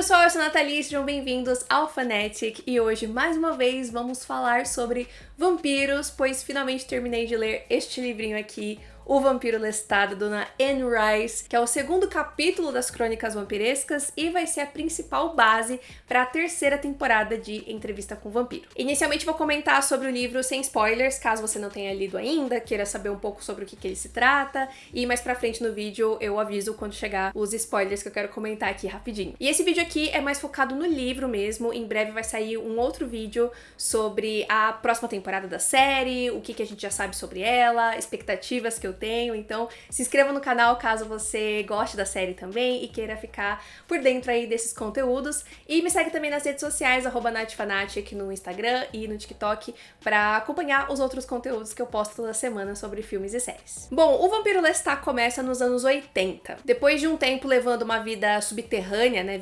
pessoal, eu sou a Nathalie, sejam bem-vindos ao Fanatic e hoje, mais uma vez, vamos falar sobre vampiros, pois finalmente terminei de ler este livrinho aqui, O Vampiro Lestat, da dona Anne Rice, que é o segundo capítulo das Crônicas Vampirescas e vai ser a principal base para a terceira temporada de Entrevista com o Vampiro. Inicialmente vou comentar sobre o livro sem spoilers, caso você não tenha lido ainda, queira saber um pouco sobre o que ele se trata, e mais pra frente no vídeo eu aviso quando chegar os spoilers que eu quero comentar aqui rapidinho. E esse vídeo aqui é mais focado no livro mesmo, em breve vai sair um outro vídeo sobre a próxima temporada da série, o que a gente já sabe sobre ela, expectativas que eu tenho, então se inscreva no canal caso você goste da série também e queira ficar por dentro aí desses conteúdos. E me segue também nas redes sociais, @natfanatic no Instagram e no TikTok, pra acompanhar os outros conteúdos que eu posto toda semana sobre filmes e séries. Bom, o Vampiro Lestat começa nos anos 80. Depois de um tempo levando uma vida subterrânea, né,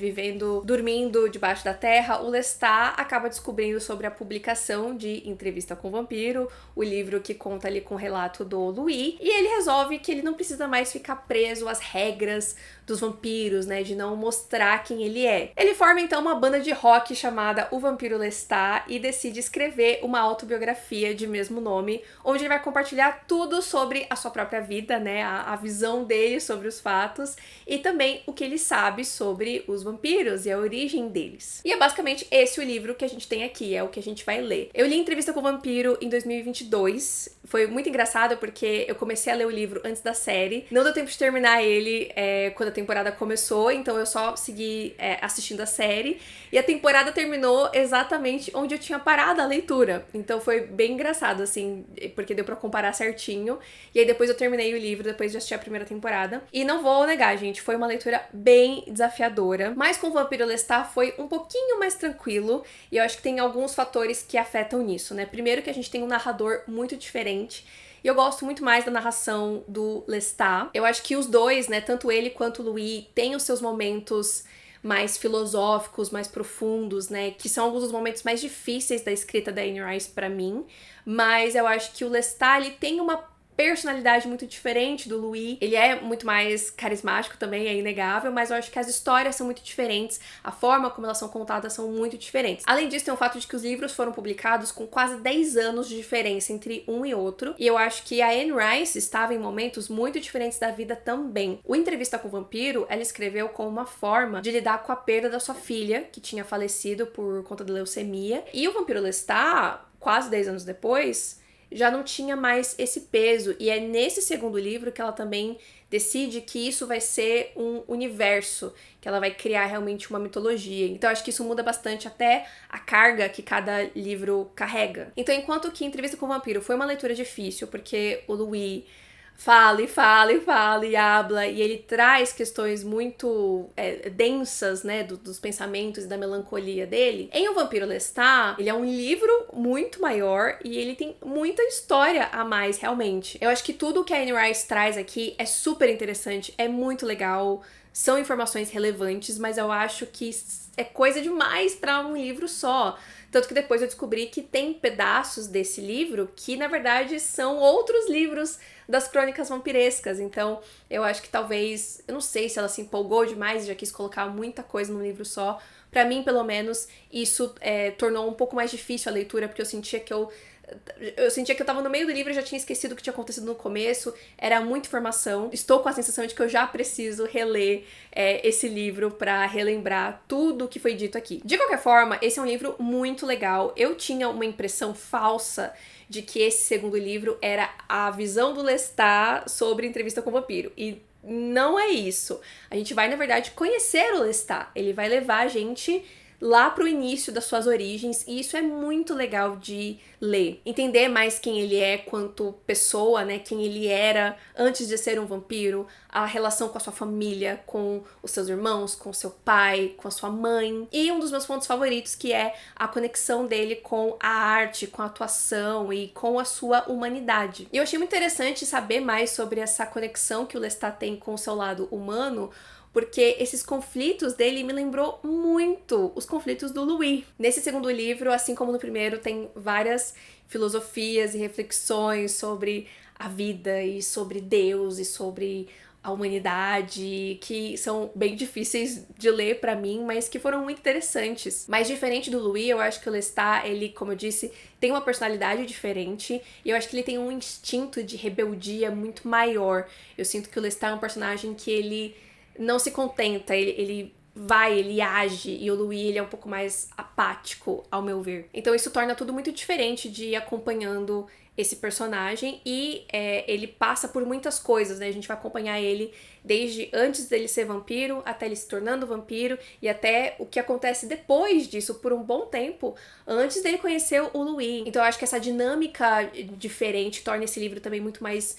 dormindo debaixo da terra, o Lestat acaba descobrindo sobre a publicação de Entrevista com o Vampiro, o livro que conta ali com o relato do Louis, e ele resolve que ele não precisa mais ficar preso às regras dos vampiros, né, de não mostrar quem ele é. Ele forma então uma banda de rock chamada O Vampiro Lestat e decide escrever uma autobiografia de mesmo nome, onde ele vai compartilhar tudo sobre a sua própria vida, né, a visão dele sobre os fatos e também o que ele sabe sobre os vampiros e a origem deles. E é basicamente esse o livro que a gente tem aqui, é o que a gente vai ler. Eu li Entrevista com o Vampiro em 2022, foi muito engraçado porque eu comecei a ler o livro antes da série, não deu tempo de terminar ele quando a temporada começou, então eu só segui assistindo a série, e a temporada terminou exatamente onde eu tinha parado a leitura, então foi bem engraçado, assim, porque deu pra comparar certinho, e aí depois eu terminei o livro, depois de assistir a primeira temporada, e não vou negar, gente, foi uma leitura bem desafiadora, mas com o Vampiro Lestat foi um pouquinho mais tranquilo, e eu acho que tem alguns fatores que afetam nisso, né? Primeiro que a gente tem um narrador muito diferente, e eu gosto muito mais da narração do Lestat. Eu acho que os dois, né, tanto ele quanto o Louis, têm os seus momentos mais filosóficos, mais profundos, né, que são alguns dos momentos mais difíceis da escrita da Anne Rice pra mim, mas eu acho que o Lestat, ele tem uma personalidade muito diferente do Louis. Ele é muito mais carismático também, é inegável, mas eu acho que as histórias são muito diferentes, a forma como elas são contadas são muito diferentes. Além disso, tem o fato de que os livros foram publicados com quase 10 anos de diferença entre um e outro, e eu acho que a Anne Rice estava em momentos muito diferentes da vida também. O Entrevista com o Vampiro, ela escreveu como uma forma de lidar com a perda da sua filha, que tinha falecido por conta da leucemia, e o Vampiro Lestat, quase 10 anos depois, já não tinha mais esse peso, e é nesse segundo livro que ela também decide que isso vai ser um universo, que ela vai criar realmente uma mitologia. Então acho que isso muda bastante até a carga que cada livro carrega. Então, enquanto que Entrevista com o Vampiro foi uma leitura difícil, porque o Louis fala e habla, e ele traz questões muito densas, né, dos pensamentos e da melancolia dele. Em O Vampiro Lestat, ele é um livro muito maior e ele tem muita história a mais, realmente. Eu acho que tudo que a Anne Rice traz aqui é super interessante, é muito legal, são informações relevantes, mas eu acho que é coisa demais pra um livro só. Tanto que depois eu descobri que tem pedaços desse livro que, na verdade, são outros livros das crônicas vampirescas. Então, eu acho que talvez, eu não sei se ela se empolgou demais e já quis colocar muita coisa num livro só. Pra mim, pelo menos, isso tornou um pouco mais difícil a leitura, porque eu sentia que eu tava no meio do livro e já tinha esquecido o que tinha acontecido no começo, era muita informação. Estou com a sensação de que eu já preciso reler esse livro pra relembrar tudo o que foi dito aqui. De qualquer forma, esse é um livro muito legal. Eu tinha uma impressão falsa de que esse segundo livro era a visão do Lestat sobre Entrevista com o Vampiro, e não é isso. A gente vai, na verdade, conhecer o Lestat. Ele vai levar a gente lá pro início das suas origens, e isso é muito legal de ler. Entender mais quem ele é quanto pessoa, né, quem ele era antes de ser um vampiro, a relação com a sua família, com os seus irmãos, com o seu pai, com a sua mãe. E um dos meus pontos favoritos, que é a conexão dele com a arte, com a atuação e com a sua humanidade. E eu achei muito interessante saber mais sobre essa conexão que o Lestat tem com o seu lado humano, porque esses conflitos dele me lembrou muito os conflitos do Louis. Nesse segundo livro, assim como no primeiro, tem várias filosofias e reflexões sobre a vida e sobre Deus e sobre a humanidade, que são bem difíceis de ler pra mim, mas que foram muito interessantes. Mas diferente do Louis, eu acho que o Lestat, ele, como eu disse, tem uma personalidade diferente, e eu acho que ele tem um instinto de rebeldia muito maior. Eu sinto que o Lestat é um personagem que ele não se contenta, ele vai, ele age, e o Louis, ele é um pouco mais apático, ao meu ver. Então isso torna tudo muito diferente de ir acompanhando esse personagem, e ele passa por muitas coisas, né? A gente vai acompanhar ele desde antes dele ser vampiro, até ele se tornando vampiro, e até o que acontece depois disso, por um bom tempo, antes dele conhecer o Louis. Então eu acho que essa dinâmica diferente torna esse livro também muito mais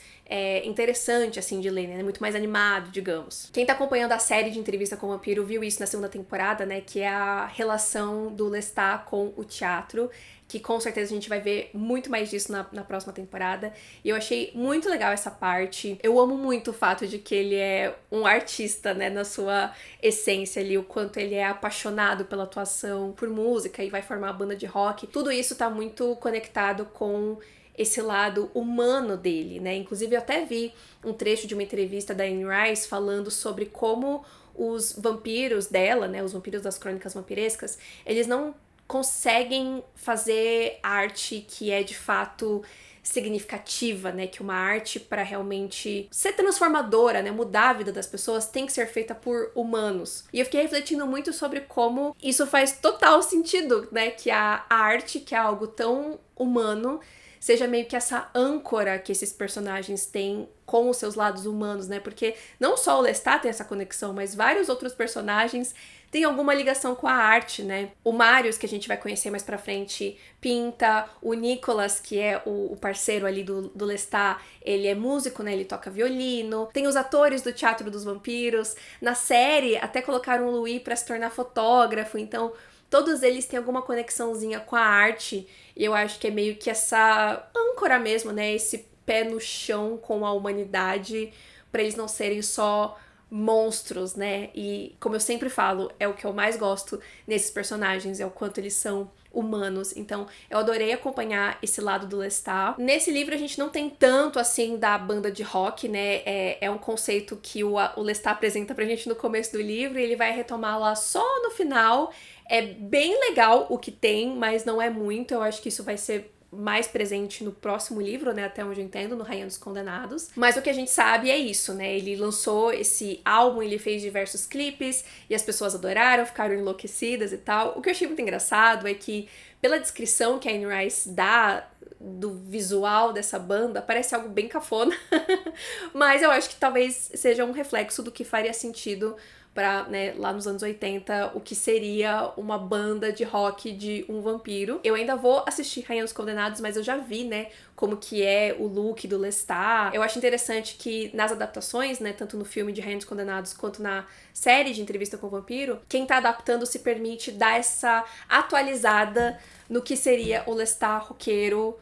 interessante, assim, de ler, né? Muito mais animado, digamos. Quem tá acompanhando a série de Entrevista com o Vampiro viu isso na segunda temporada, né? Que é a relação do Lestat com o teatro, que com certeza a gente vai ver muito mais disso na próxima temporada. E eu achei muito legal essa parte. Eu amo muito o fato de que ele é um artista, né, na sua essência ali, o quanto ele é apaixonado pela atuação, por música e vai formar uma banda de rock. Tudo isso tá muito conectado com esse lado humano dele, né? Inclusive eu até vi um trecho de uma entrevista da Anne Rice falando sobre como os vampiros dela, né, os vampiros das crônicas vampirescas, eles não conseguem fazer arte que é de fato significativa, né? Que uma arte para realmente ser transformadora, né? Mudar a vida das pessoas tem que ser feita por humanos. E eu fiquei refletindo muito sobre como isso faz total sentido, né? Que a arte, que é algo tão humano, seja meio que essa âncora que esses personagens têm com os seus lados humanos, né? Porque não só o Lestat tem essa conexão, mas vários outros personagens têm alguma ligação com a arte, né? O Marius, que a gente vai conhecer mais pra frente, pinta. O Nicholas, que é o parceiro ali do Lestat, ele é músico, né? Ele toca violino. Tem os atores do Teatro dos Vampiros. Na série, até colocaram o Louis pra se tornar fotógrafo, então todos eles têm alguma conexãozinha com a arte, e eu acho que é meio que essa âncora mesmo, né? Esse pé no chão com a humanidade, pra eles não serem só monstros, né? E como eu sempre falo, é o que eu mais gosto nesses personagens, é o quanto eles são humanos. Então, eu adorei acompanhar esse lado do Lestat. Nesse livro a gente não tem tanto assim da banda de rock, né? É um conceito que o Lestat apresenta pra gente no começo do livro e ele vai retomar lá só no final. É bem legal o que tem, mas não é muito. Eu acho que isso vai ser mais presente no próximo livro, né, até onde eu entendo, no Rainha dos Condenados. Mas o que a gente sabe é isso, né, ele lançou esse álbum, ele fez diversos clipes, e as pessoas adoraram, ficaram enlouquecidas e tal. O que eu achei muito engraçado é que, pela descrição que a Anne Rice dá do visual dessa banda, parece algo bem cafona, mas eu acho que talvez seja um reflexo do que faria sentido pra, né, lá nos anos 80, o que seria uma banda de rock de um vampiro. Eu ainda vou assistir Rainha dos Condenados, mas eu já vi, né, como que é o look do Lestat. Eu acho interessante que nas adaptações, né, tanto no filme de Rainha dos Condenados quanto na série de Entrevista com o Vampiro, quem tá adaptando se permite dar essa atualizada no que seria o Lestat roqueiro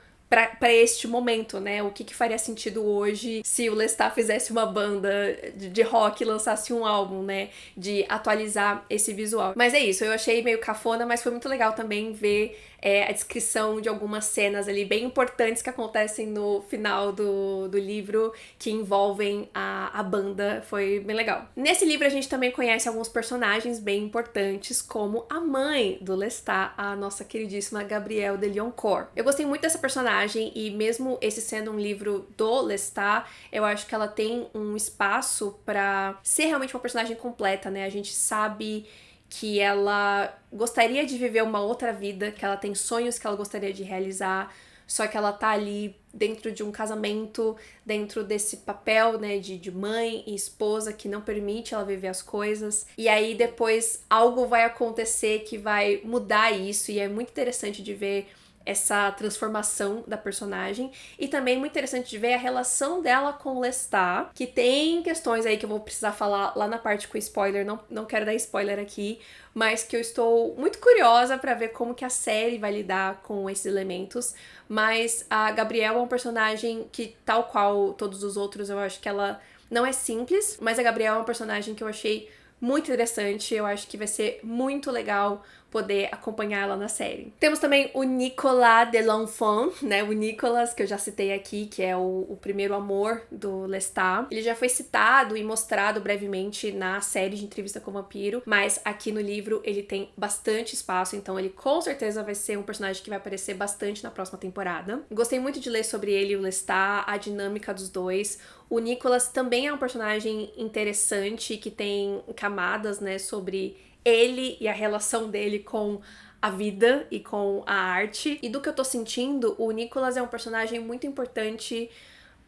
pra este momento, né? O que faria sentido hoje se o Lestat fizesse uma banda de rock e lançasse um álbum, né? De atualizar esse visual. Mas é isso, eu achei meio cafona, mas foi muito legal também ver a descrição de algumas cenas ali bem importantes que acontecem no final do livro, que envolvem a banda. Foi bem legal. Nesse livro a gente também conhece alguns personagens bem importantes, como a mãe do Lestat, a nossa queridíssima Gabrielle de Liancourt. Eu gostei muito dessa personagem e mesmo esse sendo um livro do Lestat, eu acho que ela tem um espaço pra ser realmente uma personagem completa, né? A gente sabe que ela gostaria de viver uma outra vida, que ela tem sonhos que ela gostaria de realizar, só que ela tá ali dentro de um casamento, dentro desse papel, né, de mãe e esposa que não permite ela viver as coisas. E aí depois algo vai acontecer que vai mudar isso, e é muito interessante de ver essa transformação da personagem, e também muito interessante de ver a relação dela com o Lestat, que tem questões aí que eu vou precisar falar lá na parte com spoiler, não quero dar spoiler aqui, mas que eu estou muito curiosa pra ver como que a série vai lidar com esses elementos. Mas a Gabrielle é um personagem que, tal qual todos os outros, eu acho que ela não é simples, mas a Gabrielle é um personagem que eu achei muito interessante. Eu acho que vai ser muito legal poder acompanhar ela na série. Temos também o Nicolas de l'Enfant, né? O Nicolas, que eu já citei aqui, que é o primeiro amor do Lestat. Ele já foi citado e mostrado brevemente na série de Entrevista com o Vampiro, mas aqui no livro ele tem bastante espaço, então ele com certeza vai ser um personagem que vai aparecer bastante na próxima temporada. Gostei muito de ler sobre ele e o Lestat, a dinâmica dos dois. O Nicolas também é um personagem interessante, que tem camadas, né, sobre ele e a relação dele com a vida e com a arte. E do que eu tô sentindo, o Nicolas é um personagem muito importante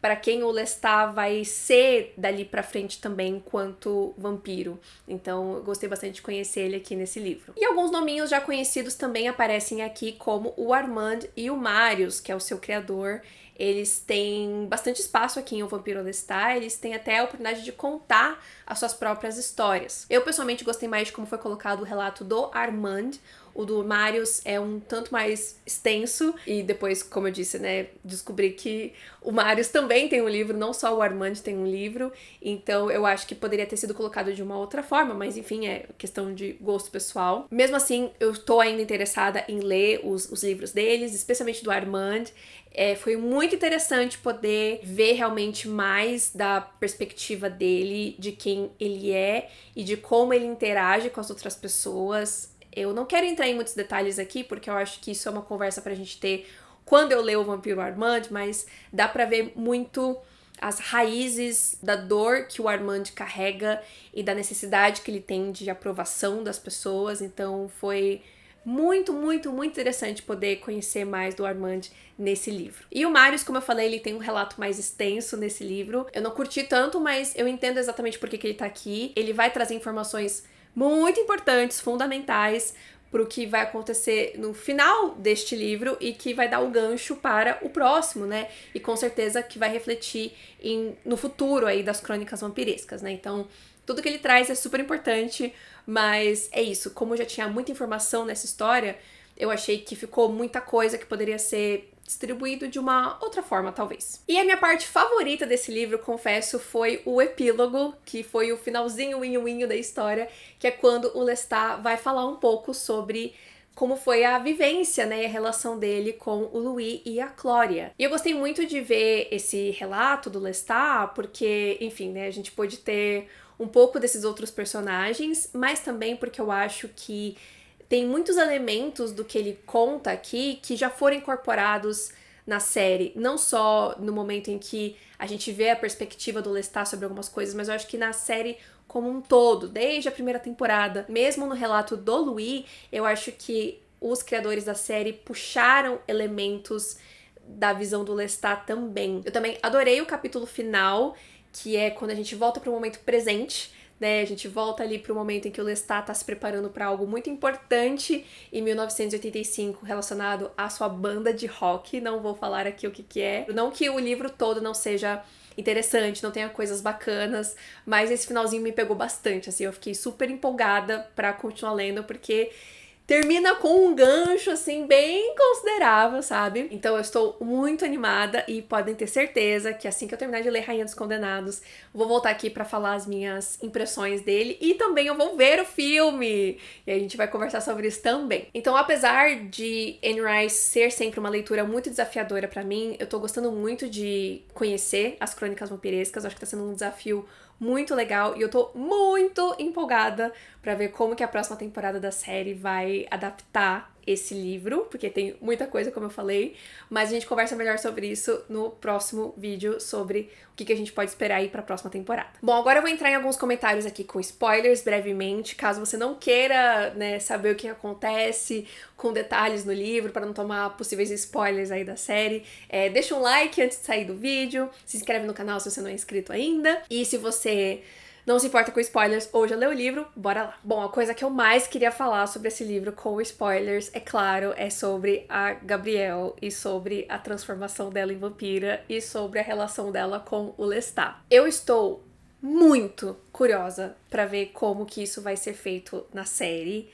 para quem o Lestat vai ser dali pra frente também enquanto vampiro. Então eu gostei bastante de conhecer ele aqui nesse livro. E alguns nominhos já conhecidos também aparecem aqui, como o Armand e o Marius, que é o seu criador. Eles têm bastante espaço aqui em O Vampiro Lestat, eles têm até a oportunidade de contar as suas próprias histórias. Eu pessoalmente gostei mais de como foi colocado o relato do Armand. O do Marius é um tanto mais extenso, e depois, como eu disse, né, descobri que o Marius também tem um livro, não só o Armand tem um livro, então eu acho que poderia ter sido colocado de uma outra forma, mas enfim, é questão de gosto pessoal. Mesmo assim, eu tô ainda interessada em ler os livros deles, especialmente do Armand. Foi muito interessante poder ver realmente mais da perspectiva dele, de quem ele é e de como ele interage com as outras pessoas. Eu não quero entrar em muitos detalhes aqui, porque eu acho que isso é uma conversa pra gente ter quando eu ler O Vampiro Armand, mas dá pra ver muito as raízes da dor que o Armand carrega e da necessidade que ele tem de aprovação das pessoas. Então foi muito, muito, muito interessante poder conhecer mais do Armand nesse livro. E o Marius, como eu falei, ele tem um relato mais extenso nesse livro. Eu não curti tanto, mas eu entendo exatamente por que ele tá aqui. Ele vai trazer informações muito importantes, fundamentais, para o que vai acontecer no final deste livro e que vai dar o gancho para o próximo, né? E com certeza que vai refletir no futuro aí das crônicas vampirescas, né? Então, tudo que ele traz é super importante, mas é isso. Como já tinha muita informação nessa história, eu achei que ficou muita coisa que poderia ser distribuído de uma outra forma, talvez. E a minha parte favorita desse livro, confesso, foi o epílogo, que foi o finalzinho, winho da história, que é quando o Lestat vai falar um pouco sobre como foi a vivência, né, e a relação dele com o Louis e a Clória. E eu gostei muito de ver esse relato do Lestat, porque, enfim, né, a gente pôde ter um pouco desses outros personagens, mas também porque eu acho que tem muitos elementos do que ele conta aqui que já foram incorporados na série. Não só no momento em que a gente vê a perspectiva do Lestat sobre algumas coisas, mas eu acho que na série como um todo, desde a primeira temporada. Mesmo no relato do Louis, eu acho que os criadores da série puxaram elementos da visão do Lestat também. Eu também adorei o capítulo final, que é quando a gente volta para o momento presente, né? A gente volta ali pro momento em que o Lestat tá se preparando para algo muito importante em 1985 relacionado à sua banda de rock. Não vou falar aqui o que é. Não que o livro todo não seja interessante, não tenha coisas bacanas, mas esse finalzinho me pegou bastante, assim, eu fiquei super empolgada pra continuar lendo, porque termina com um gancho, assim, bem considerável, sabe? Então eu estou muito animada e podem ter certeza que assim que eu terminar de ler Rainha dos Condenados, vou voltar aqui pra falar as minhas impressões dele e também eu vou ver o filme! E a gente vai conversar sobre isso também. Então, apesar de Anne Rice ser sempre uma leitura muito desafiadora pra mim, eu tô gostando muito de conhecer as crônicas vampirescas, acho que tá sendo um desafio muito legal e eu tô muito empolgada pra ver como que a próxima temporada da série vai adaptar esse livro, porque tem muita coisa, como eu falei, mas a gente conversa melhor sobre isso no próximo vídeo, sobre o que a gente pode esperar aí pra próxima temporada. Bom, agora eu vou entrar em alguns comentários aqui com spoilers, brevemente, caso você não queira, né, saber o que acontece com detalhes no livro, para não tomar possíveis spoilers aí da série. Deixa um like antes de sair do vídeo, se inscreve no canal se você não é inscrito ainda, e se você não se importa com spoilers ou já leu o livro, bora lá. Bom, a coisa que eu mais queria falar sobre esse livro com spoilers, é claro, é sobre a Gabrielle e sobre a transformação dela em vampira e sobre a relação dela com o Lestat. Eu estou muito curiosa pra ver como que isso vai ser feito na série.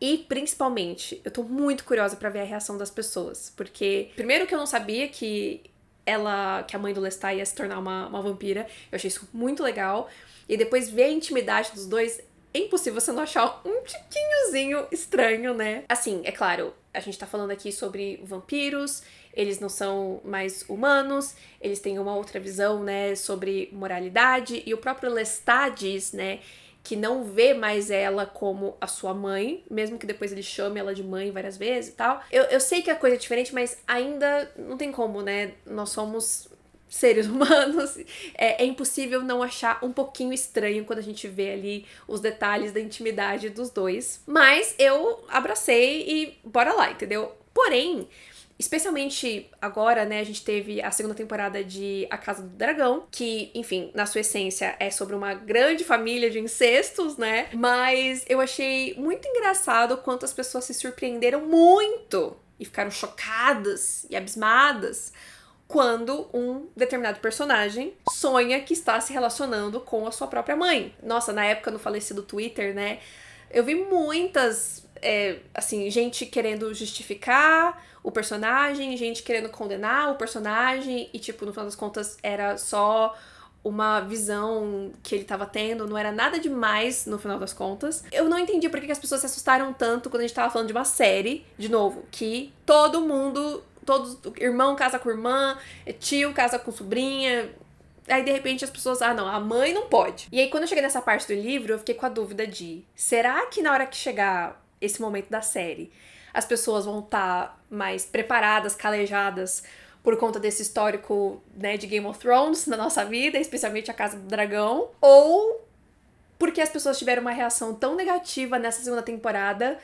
E, principalmente, eu tô muito curiosa pra ver a reação das pessoas. Porque, primeiro que eu não sabia que a mãe do Lestat ia se tornar uma vampira. Eu achei isso muito legal. E depois ver a intimidade dos dois é impossível você não achar um tiquinhozinho estranho, né? Assim, é claro, a gente tá falando aqui sobre vampiros, eles não são mais humanos, eles têm uma outra visão, né, sobre moralidade, e o próprio Lestat diz, né, que não vê mais ela como a sua mãe, mesmo que depois ele chame ela de mãe várias vezes e tal. Eu sei que a coisa é diferente, mas ainda não tem como, né? Nós somos seres humanos, é impossível não achar um pouquinho estranho quando a gente vê ali os detalhes da intimidade dos dois. Mas eu abracei e bora lá, entendeu? Porém, especialmente agora, né, a gente teve a segunda temporada de A Casa do Dragão, que, enfim, na sua essência é sobre uma grande família de incestos, né? Mas eu achei muito engraçado quanto as pessoas se surpreenderam muito e ficaram chocadas e abismadas quando um determinado personagem sonha que está se relacionando com a sua própria mãe. Nossa, na época no falecido Twitter, né, eu vi muitas, assim, gente querendo justificar o personagem, gente querendo condenar o personagem, e tipo, no final das contas era só uma visão que ele tava tendo, não era nada demais no final das contas. Eu não entendi por que as pessoas se assustaram tanto quando a gente tava falando de uma série, de novo, que todo mundo, todos, irmão casa com irmã, tio casa com sobrinha. Aí, de repente, as pessoas, não, a mãe não pode. E aí, quando eu cheguei nessa parte do livro, eu fiquei com a dúvida de, será que na hora que chegar esse momento da série, as pessoas vão estar mais preparadas, calejadas, por conta desse histórico, né, de Game of Thrones na nossa vida, especialmente a Casa do Dragão, ou porque as pessoas tiveram uma reação tão negativa nessa segunda temporada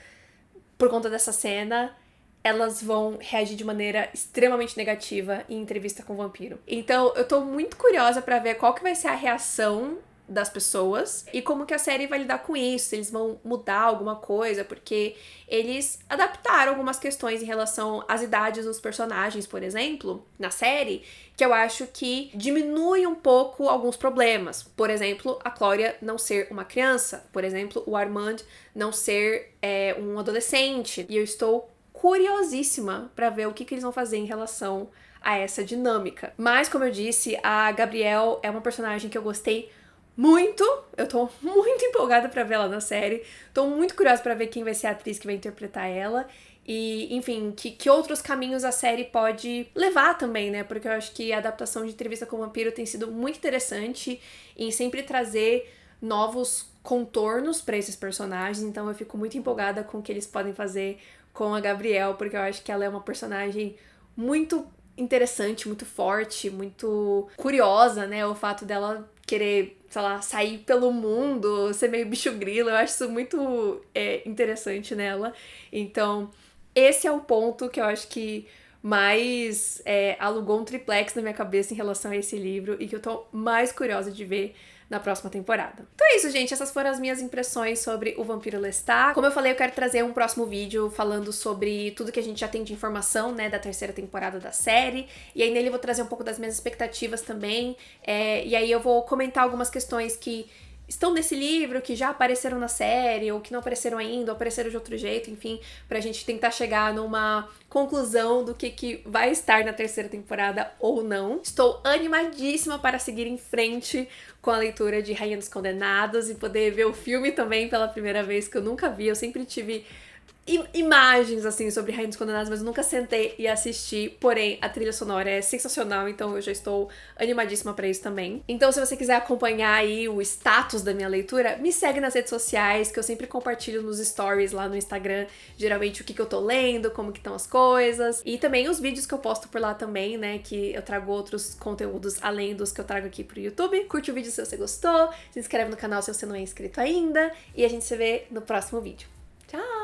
por conta dessa cena, elas vão reagir de maneira extremamente negativa em entrevista com o vampiro. Então, eu tô muito curiosa pra ver qual que vai ser a reação das pessoas e como que a série vai lidar com isso, se eles vão mudar alguma coisa, porque eles adaptaram algumas questões em relação às idades dos personagens, por exemplo, na série, que eu acho que diminui um pouco alguns problemas. Por exemplo, a Clória não ser uma criança, por exemplo, o Armand não ser um adolescente, e eu estou curiosíssima pra ver o que eles vão fazer em relação a essa dinâmica. Mas, como eu disse, a Gabrielle é uma personagem que eu gostei muito, eu tô muito empolgada pra ver ela na série, tô muito curiosa pra ver quem vai ser a atriz que vai interpretar ela e, enfim, que outros caminhos a série pode levar também, né, porque eu acho que a adaptação de Entrevista com o Vampiro tem sido muito interessante em sempre trazer novos contornos pra esses personagens, então eu fico muito empolgada com o que eles podem fazer com a Gabrielle, porque eu acho que ela é uma personagem muito interessante, muito forte, muito curiosa, né, o fato dela querer, sei lá, sair pelo mundo, ser meio bicho grilo, eu acho isso muito interessante nela. Então, esse é o ponto que eu acho que mais alugou um triplex na minha cabeça em relação a esse livro e que eu tô mais curiosa de ver na próxima temporada. Então é isso, gente. Essas foram as minhas impressões sobre o Vampiro Lestat. Como eu falei, eu quero trazer um próximo vídeo falando sobre tudo que a gente já tem de informação, né, da terceira temporada da série. E aí nele eu vou trazer um pouco das minhas expectativas também. E aí eu vou comentar algumas questões que estão nesse livro, que já apareceram na série, ou que não apareceram ainda, ou apareceram de outro jeito, enfim, pra gente tentar chegar numa conclusão do que vai estar na terceira temporada ou não. Estou animadíssima para seguir em frente com a leitura de Rainha dos Condenados e poder ver o filme também pela primeira vez, que eu nunca vi. Eu sempre tive imagens, assim, sobre Rainha dos Condenados, mas eu nunca sentei e assisti. Porém, a trilha sonora é sensacional, então eu já estou animadíssima pra isso também. Então, se você quiser acompanhar aí o status da minha leitura, me segue nas redes sociais, que eu sempre compartilho nos stories lá no Instagram, geralmente o que eu tô lendo, como que estão as coisas, e também os vídeos que eu posto por lá também, né, que eu trago outros conteúdos além dos que eu trago aqui pro YouTube. Curte o vídeo se você gostou, se inscreve no canal se você não é inscrito ainda, e a gente se vê no próximo vídeo. Tchau!